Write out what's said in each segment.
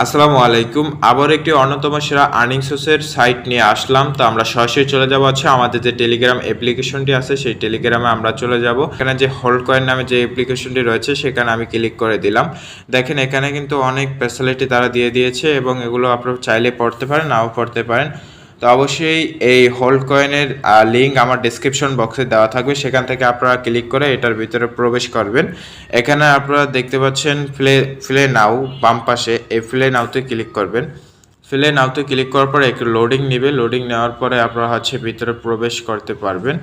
আসসালামু আলাইকুম। আবার একটি অন্যতম সেরা আর্নিং সোর্সের সাইট নিয়ে আসলাম। তো আমরা সরাসরি চলে যাব আমাদের যে টেলিগ্রাম অ্যাপ্লিকেশনটি আছে সেই টেলিগ্রামে আমরা চলে যাব। এখানে যে হোল্ড কয়েন নামে যে অ্যাপ্লিকেশনটি রয়েছে সেখানে আমি ক্লিক করে দিলাম। দেখেন এখানে কিন্তু অনেক ফ্যাসিলিটি তারা দিয়ে দিয়েছে এবং এগুলো আপনারা চাইলে পড়তে পারেন, নাও পড়তে পারেন। তো অবশ্যই এই হোল্ড কয়েনের লিঙ্ক আমার ডেসক্রিপশন বক্সে দেওয়া থাকবে, সেখান থেকে আপনারা ক্লিক করে এটার ভিতরে প্রবেশ করবেন। এখানে আপনারা দেখতে পাচ্ছেন প্লে নাও, বাম পাশে এই প্লে নাওতে ক্লিক করবেন। প্লে নাওতে ক্লিক করার পরে একটু লোডিং নেবে, লোডিং নেওয়ার পরে আপনারা ভিতরে প্রবেশ করতে পারবেন।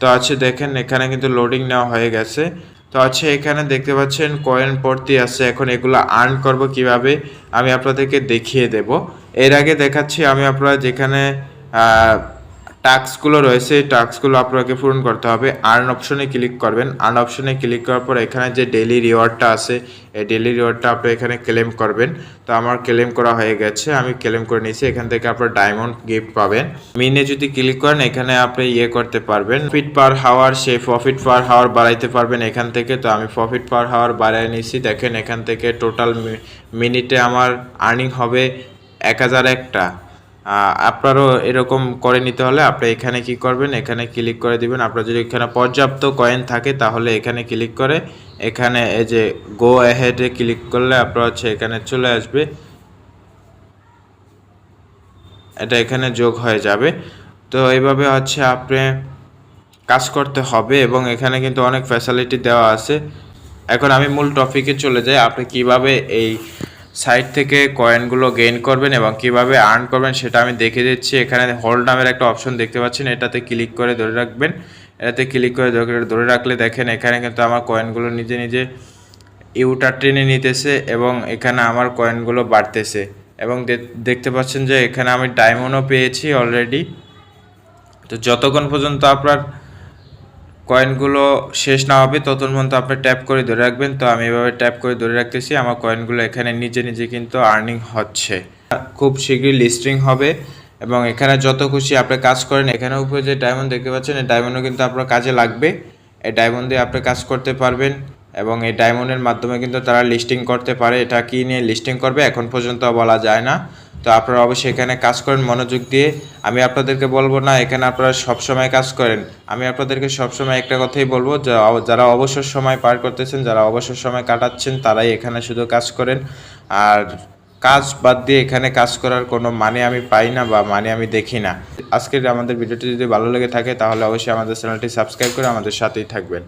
তো দেখেন এখানে কিন্তু লোডিং নেওয়া হয়ে গেছে। তো এখানে দেখতে পাচ্ছেন কয়েন ভর্তি আছে। এখন এগুলো আর্ন করব কিভাবে আমি আপনাদেরকে দেখিয়ে দেব। এর আগে দেখাচ্ছি আমি আপনারা যেখানে টাস্কগুলো রয়েছে এই টাস্কগুলো আপনাকে পূরণ করতে হবে। আর্ন অপশনে ক্লিক করবেন। আর্ন অপশনে ক্লিক করার পর এখানে যে ডেইলি রিওয়ার্ডটা আছে এই ডেইলি রিওয়ার্ডটা আপনি এখানে ক্লেম করবেন। তো আমার ক্লেম করা হয়ে গেছে, আমি ক্লেম করে নিয়েছি। এখান থেকে আপনার ডায়মন্ড গিফট পাবেন। মিনে যদি ক্লিক করেন এখানে আপনি করতে পারবেন, প্রফিট পার হাওয়ার, সেই প্রফিট পার হাওয়ার বাড়াইতে পারবেন এখান থেকে। তো আমি প্রফিট পার হাওয়ার বাড়াই নিয়েছি। দেখেন এখান থেকে টোটাল মিনিটে আমার আর্নিং হবে 1001টা। আপনারও এরকম করে নিতে হলে আপনি এখানে কি করবেন, এখানে ক্লিক করে দিবেন। আপনার যদি এখানে পর্যাপ্ত কয়েন থাকে তাহলে এখানে ক্লিক করে এখানে এই যে গো অ্যাহেডে ক্লিক করলে আপনার এখানে চলে আসবে, এটা এখানে যোগ হয়ে যাবে। তো এইভাবে আপনি কাজ করতে হবে এবং এখানে কিন্তু অনেক ফ্যাসিলিটি দেওয়া আছে। এখন আমি মূল টপিকে চলে যাই। আপনি কিভাবে এই সাইট থেকে কয়েনগুলো গেইন করবেন এবং কিভাবে আর্ন করবেন সেটা আমি দেখে দিচ্ছি। এখানে হোল্ড নামের একটা অপশন দেখতে পাচ্ছেন, এটাতে ক্লিক করে ধরে রাখবেন। এটাতে ক্লিক করে ধরে রাখলে দেখেন এখানে কিন্তু আমার কয়েনগুলো নিজে নিজে ইউটার টেনে নিতেছে এবং এখানে আমার কয়েনগুলো বাড়তেছে এবং দেখতে পাচ্ছেন যে এখানে আমি ডায়মন্ডও পেয়েছি অলরেডি। তো যতক্ষণ পর্যন্ত আপনার কয়েনগুলো শেষ না হবে ততক্ষণ পর্যন্ত আপনি ট্যাপ করে ধরে রাখবেন। তো আমি এভাবে ট্যাপ করে ধরে রাখতেছি, আমার কয়েনগুলো এখানে নিজে নিজে কিন্তু আর্নিং হচ্ছে। খুব শীঘ্রই লিস্টিং হবে এবং এখানে যত খুশি আপনি কাজ করেন। এখানে উপরে যে ডায়মন্ড দেখতে পাচ্ছেন এই ডায়মন্ডও কিন্তু আপনার কাজে লাগবে। এই ডায়মন্ড দিয়ে আপনি কাজ করতে পারবেন এবং এই ডায়মন্ডের মাধ্যমে কিন্তু তারা লিস্টিং করতে পারে। এটা কি নিয়ে লিস্টিং করবে এখন পর্যন্ত বলা যায় না। তো আপনারা অবশ্যই এখানে কাজ করেন মনোযোগ দিয়ে। আমি আপনাদেরকে বলবো না এখানে আপনারা সবসময় কাজ করেন, আমি আপনাদেরকে সবসময় একটা কথাই বলবো, যারা অবসর সময় পার করতেছেন, যারা অবসর সময় কাটাচ্ছেন তারাই এখানে শুধু কাজ করেন। আর কাজ বাদ দিয়ে এখানে কাজ করার কোনো মানে আমি পাই না বা মানে আমি দেখি না। আজকের আমাদের ভিডিওটি যদি ভালো লেগে থাকে তাহলে অবশ্যই আমাদের চ্যানেলটি সাবস্ক্রাইব করে আমাদের সাথেই থাকবেন।